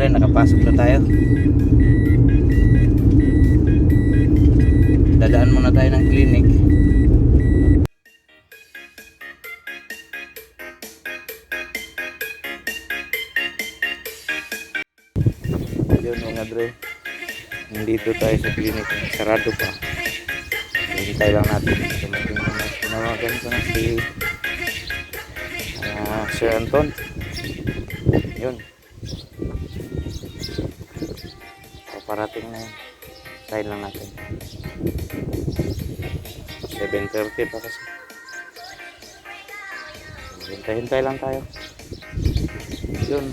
dre, nakapasok na tayo. Dadaan muna tayo ng clinic. Yun mga dre, nandito tayo sa clinic, sarado pa. Hintay lang natin. Tinawagan ko na si Sir Anton. Yun, paparating na yun. Tayo lang natin 7:30 pa kasi. Hintay lang tayo. Yun,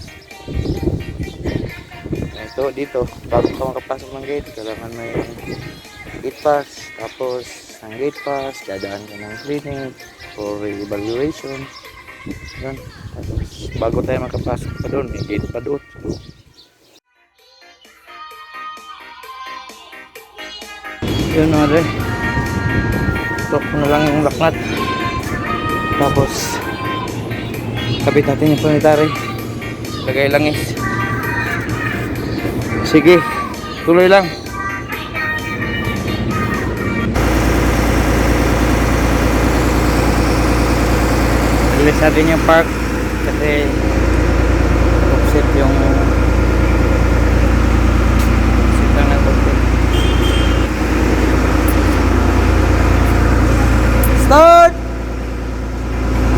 ito dito, bago ka makapasok ng gate, kailangan may gate pass. Tapos ang gate pass, dadaan ka ng clinic for evaluation. Yun, tapos bago tayo makapasok pa doon, may gate pa doon. Yun mga dre, tok na lang yung laknat. Tapos kabit natin yung planetary, lagay langis. Sige, tuloy lang. Alis natin yung park kasi offset yung offset lang na offset. Start!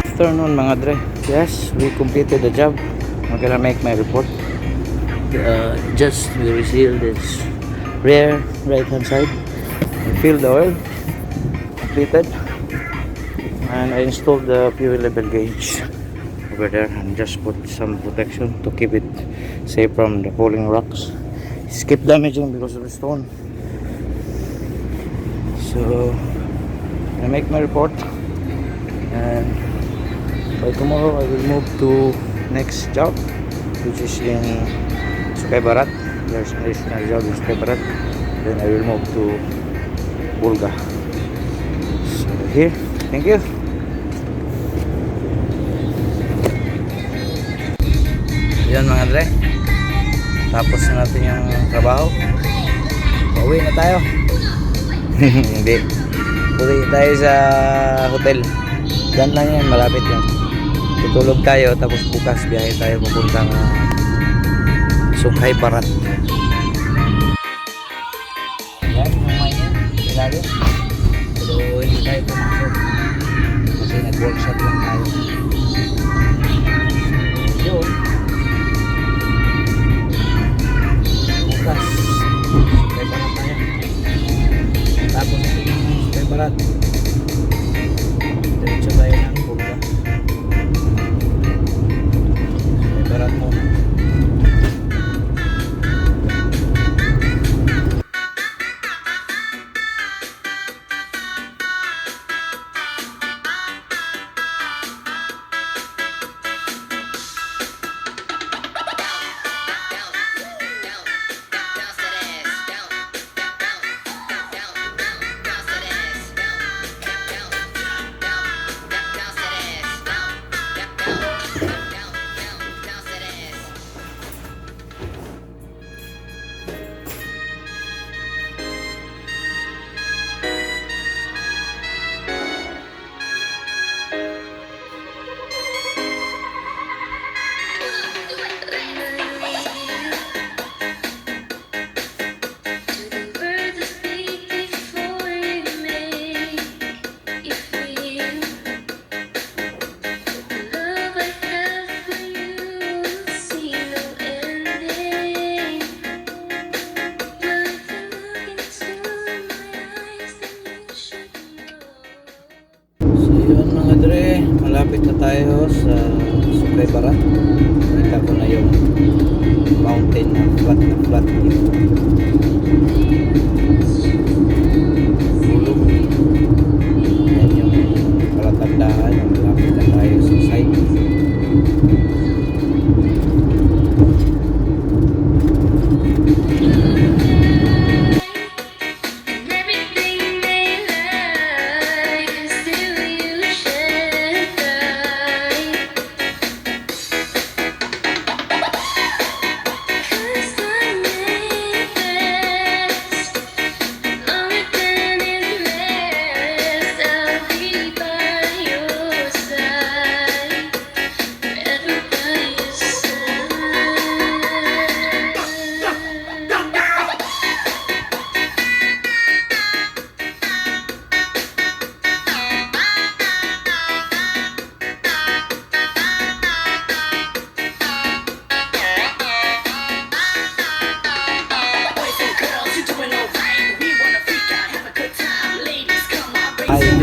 Afternoon mga dre. Yes, we completed the job. I'm gonna make my report. Just we reseal this rear right hand side and fill the oil. Completed. And I installed the fuel level gauge over there and just put some protection to keep it safe from the falling rocks. Skip damaging because of the stone. So I make my report, and by tomorrow I will move to next job, which is in Sukay Barat. There's an additional job in Sukay Barat. Then I will move to Bulga. So here, thank you. Yan mga dre, tapos na natin yung trabaho, pauwi na tayo. Hindi, uwi tayo sa hotel. Diyan lang yan, malapit lang. Tutulog tayo, tapos bukas biyahe tayo papuntang Sukay Barat. Yan yung mine, ilalim. Pero hindi tayo pumasok kasi nag-workshop lang tayo. Yun, bukas Sukay Barat tayo. Tapos Sukay Barat, diretso tayo ng Bulga. Sukay Barat muna. Yun mga dre, malapit na tayo sa Sukay Barat. Kita ko na yung mountain na flat dito. Ulog. Yan yung palatandaan na malapit na tayo sa site.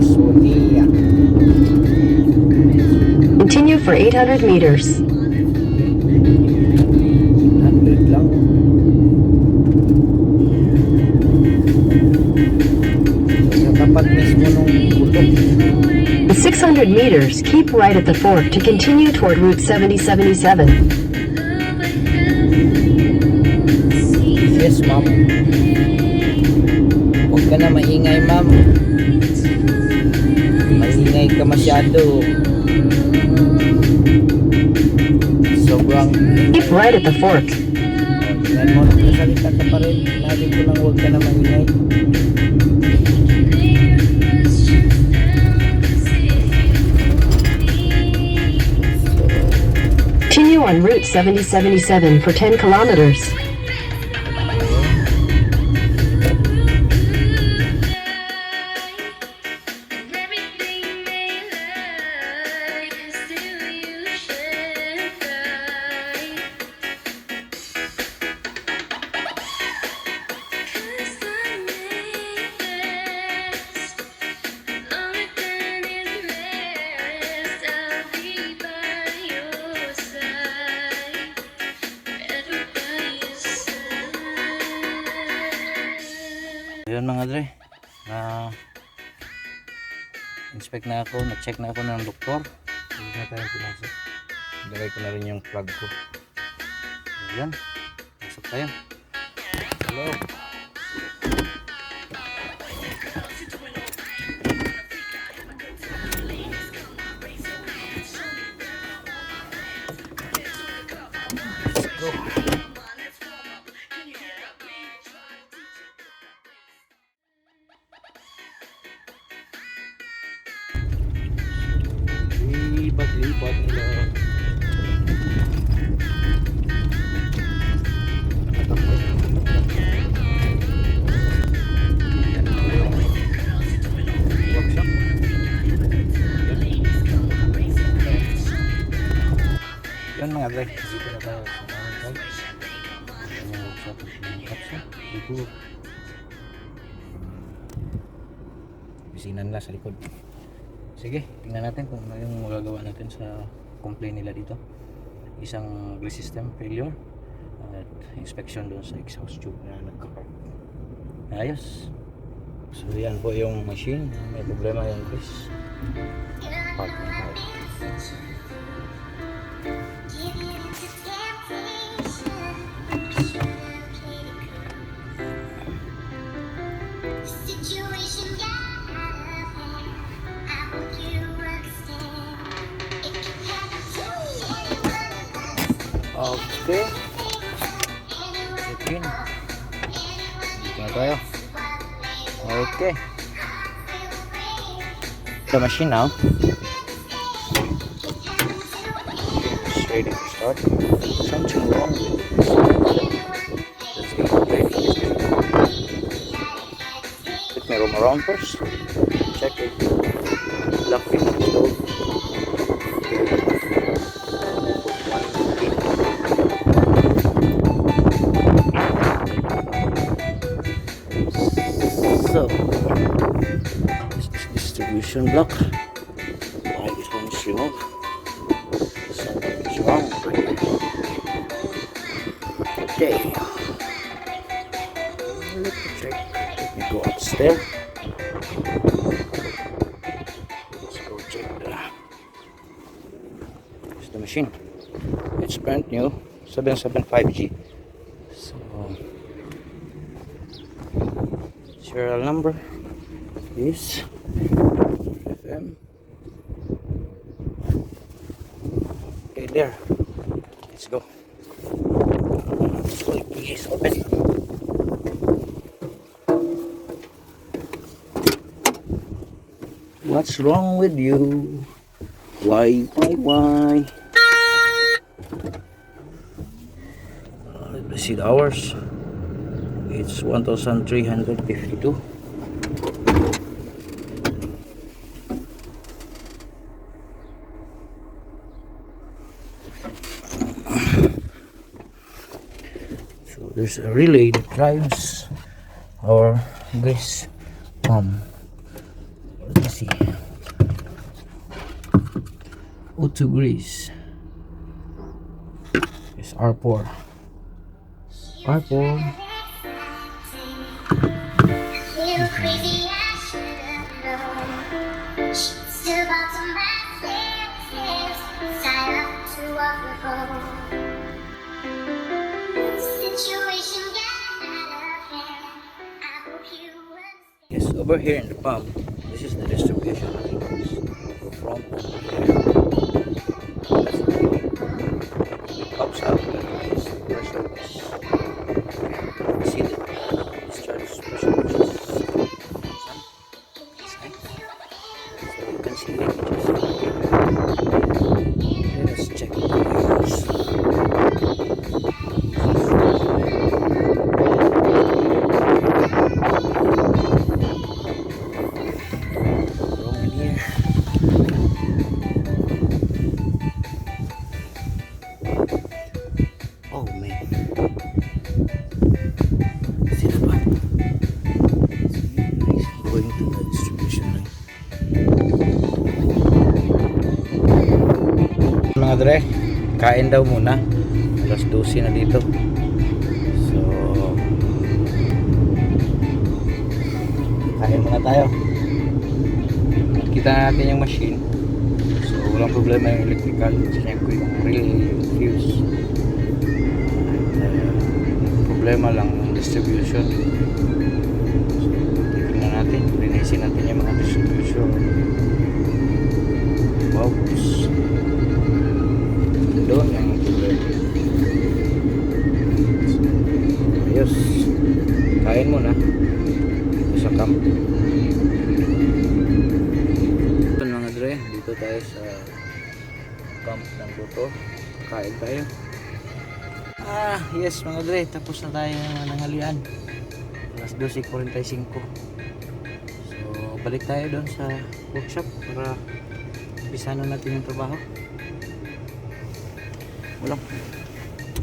Sonia. Continue for 800 meters. 100 lang. Sa tapat mismo nung putok. In 600 meters, keep right at the fork to continue toward Route 7077. Yes, ma'am. Huwag ka na maingay, ma'am. Maingay ka masyado. Sobrang... Keep right at the fork. Tingnan mo, nagsasalita ka pa rin. Sinabi ko lang huwag ka na maingay. Continue on Route 7077 for 10 kilometers. Ayun mga dre, inspect na ako, na-check na ako ng doktor. Hindi na tayo pinasok. Ilagay ko na rin yung plug ko. Ayan, pasok tayo. Hello. Let's go. Lipat nila. Workshop. Yan mga dre, dito na tayo sa mga workshop. Dito. Bisina nila sa likod. Sige, tingnan natin kung ano yung magagawa natin sa complaint nila dito. Isang grease system failure at inspection doon sa exhaust tube na nagka-part. Ayos. So yan po yung machine. May problema yung grease. Part na part. Okay. Check in. Dito na tayo. Okay. The machine now. It's ready to start. Something wrong with it. Let's get ready. Let me roam around first. Check it. Lock it. Stove. So, this is distribution block. Why this one is removed? Something is wrong. Okay. Let me check. Let me go upstairs. Let's go check here's the machine. It's brand new, 775G. So, serial number is FM. Okay, there. Let's go. Please open. What's wrong with you? Why? Let's see the hours. It's 1352. So there's a relay that drives our grease pump. Let me AC. O2 grease. It's R4. R4. Yes, over here in the pump, this is the distribution lines from here. Pops up, is the pressure was. You see the discharge pressure was. So you can see leakages. Let us check the wires. Oh man. See the pump? Going to the distribution line. Mga dre, kain daw muna. Alas 12 na dito. So, kain muna tayo. Kita natin yung machine. So, walang problema yung electrical. Check ko yung relay, yung fuse. Problema lang yung distribution. So, tingnan natin, linisin natin yung mga distribution. Oops. Doon yung problema. So, ayos. Kain muna dito sa camp. Ito mga dre, dito tayo sa camp ng Buto. Kain tayo. Yes mga dre, tapos na tayo ng halian. Alas 12:45. So, balik tayo doon sa workshop para umpisahan na natin yung trabaho. Wala.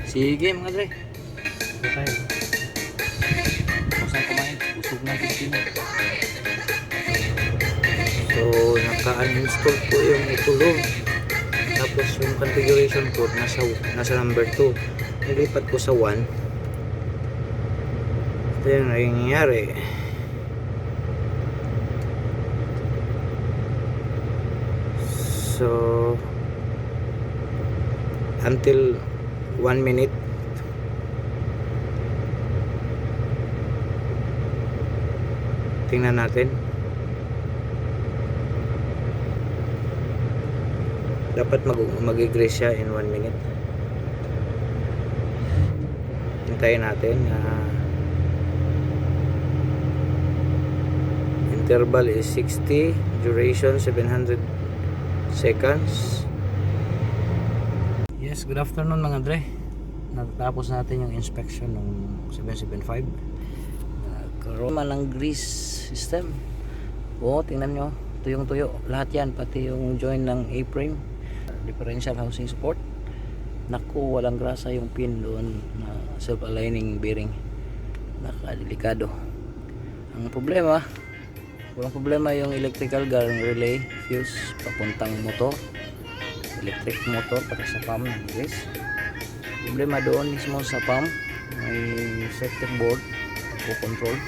Sige mga dre. Dito tayo. Tapos na kumain. Busog na kita. So, naka-uninstall po yung Autolube. Tapos yung configuration code nasa number 2. Nilipat ko sa 1. Ito yung nangyayari. So, until 1 minute. Tingnan natin. Dapat mag-grease siya in 1 minute. Hintayin natin. Interval is 60, duration 700 seconds. Yes, good afternoon mga dre. Natapos natin yung inspection ng 775. Nagkaroon ng grease system. Tingnan nyo, tuyong-tuyo lahat yan, pati yung joint ng A-frame, differential housing support. Naku, walang grasa yung pin doon na self-aligning bearing. Nakadelikado. Ang problema, walang problema yung electrical garden relay fuse papuntang motor, electric motor para sa pump ng grease. Problema doon mismo sa pump, may circuit board o control.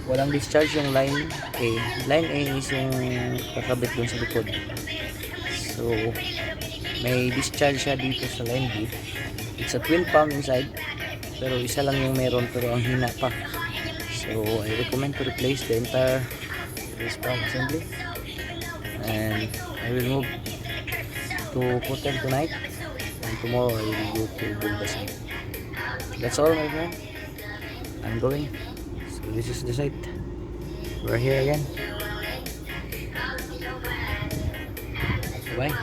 Walang discharge yung line A. Line A is yung kakabit doon sa likod. So, may discharge siya dito sa line B. It's a twin pump inside, pero isa lang yung meron, pero ang hina pa. So I recommend to replace the entire grease pump assembly, and I will move to hotel tonight, and tomorrow I will go to Bulbasan. That's all my friend. I'm going. So this is the site. We're here again. Bye.